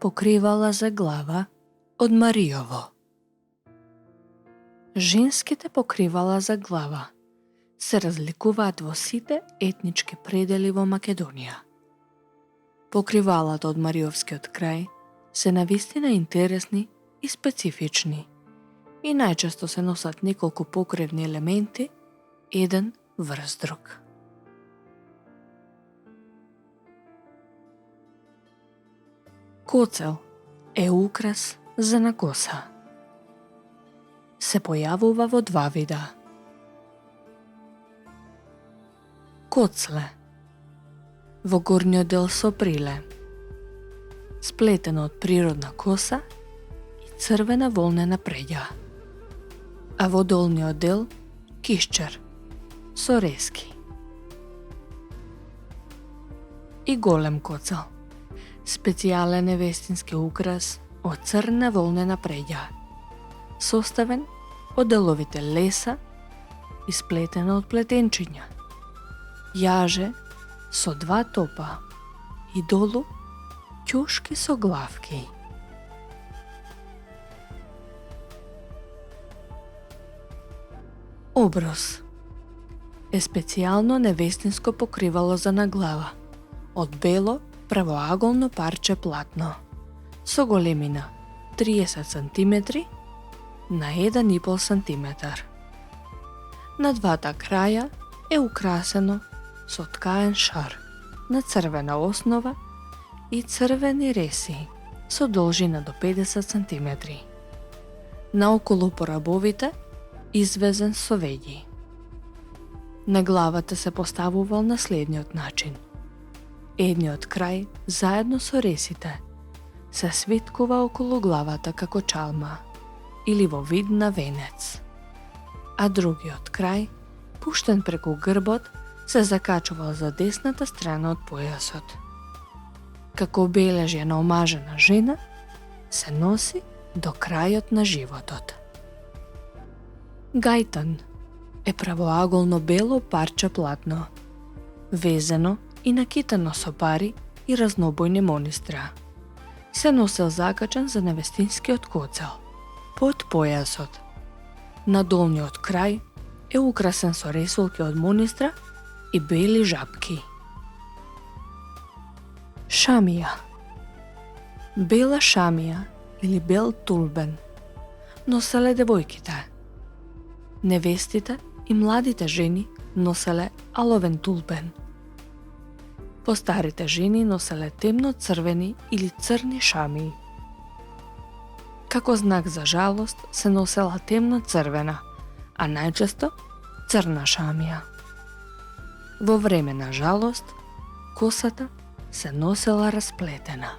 покривала за глава од Мариово. Женските покривала за глава се разликуваат во сите етнички предели во Македонија. Покривалата од Мариовскиот крај се навистина интересни и специфични и најчесто се носат неколку покривни елементи, еден врз друг. Коцел е украс за на коса. Се појавува во два вида. Коцле во горниот дел со приле, сплетено од природна коса и црвена волнена преѓа, а во долниот дел кишчер со резки. И голем коцел, специјален невестински украс од црна волнена преѓа, составен од деловите леса и сплетена од плетенчиња, јаже со два топа и долу ќушки со главки. Оброс е специјално невестинско покривало за на глава од бело правоаголно парче платно со големина 30 см на 1,5 см. На двата краја е украсено со ткаен шар на црвена основа и црвени реси со должина до 50 см. Наоколу по рабовите извезен со веѓи. На главата се поставувал на следниот начин. Едниот крај, заедно со ресите, се свиткува околу главата како чалма или во вид на венец, а другиот крај, пуштен преку грбот, се закачувал за десната страна од појасот. Како обележје на омажена жена, се носи до крајот на животот. Гајтан е правоаголно бело парче платно, везено и накитено со пари и разнобојни монистра. Се носел закачен за невестинскиот коцел, под појасот. На долниот крај е украсен со ресулки од монистра и бели жапки. Шамија. Бела шамија или бел тулбен носеле девојките. Невестите и младите жени носеле аловен тулбен. Постарите жени носеле темно црвени или црни шамии. Како знак за жалост се носела темно црвена, а најчесто црна шамија. Во време на жалост, косата се носела расплетена.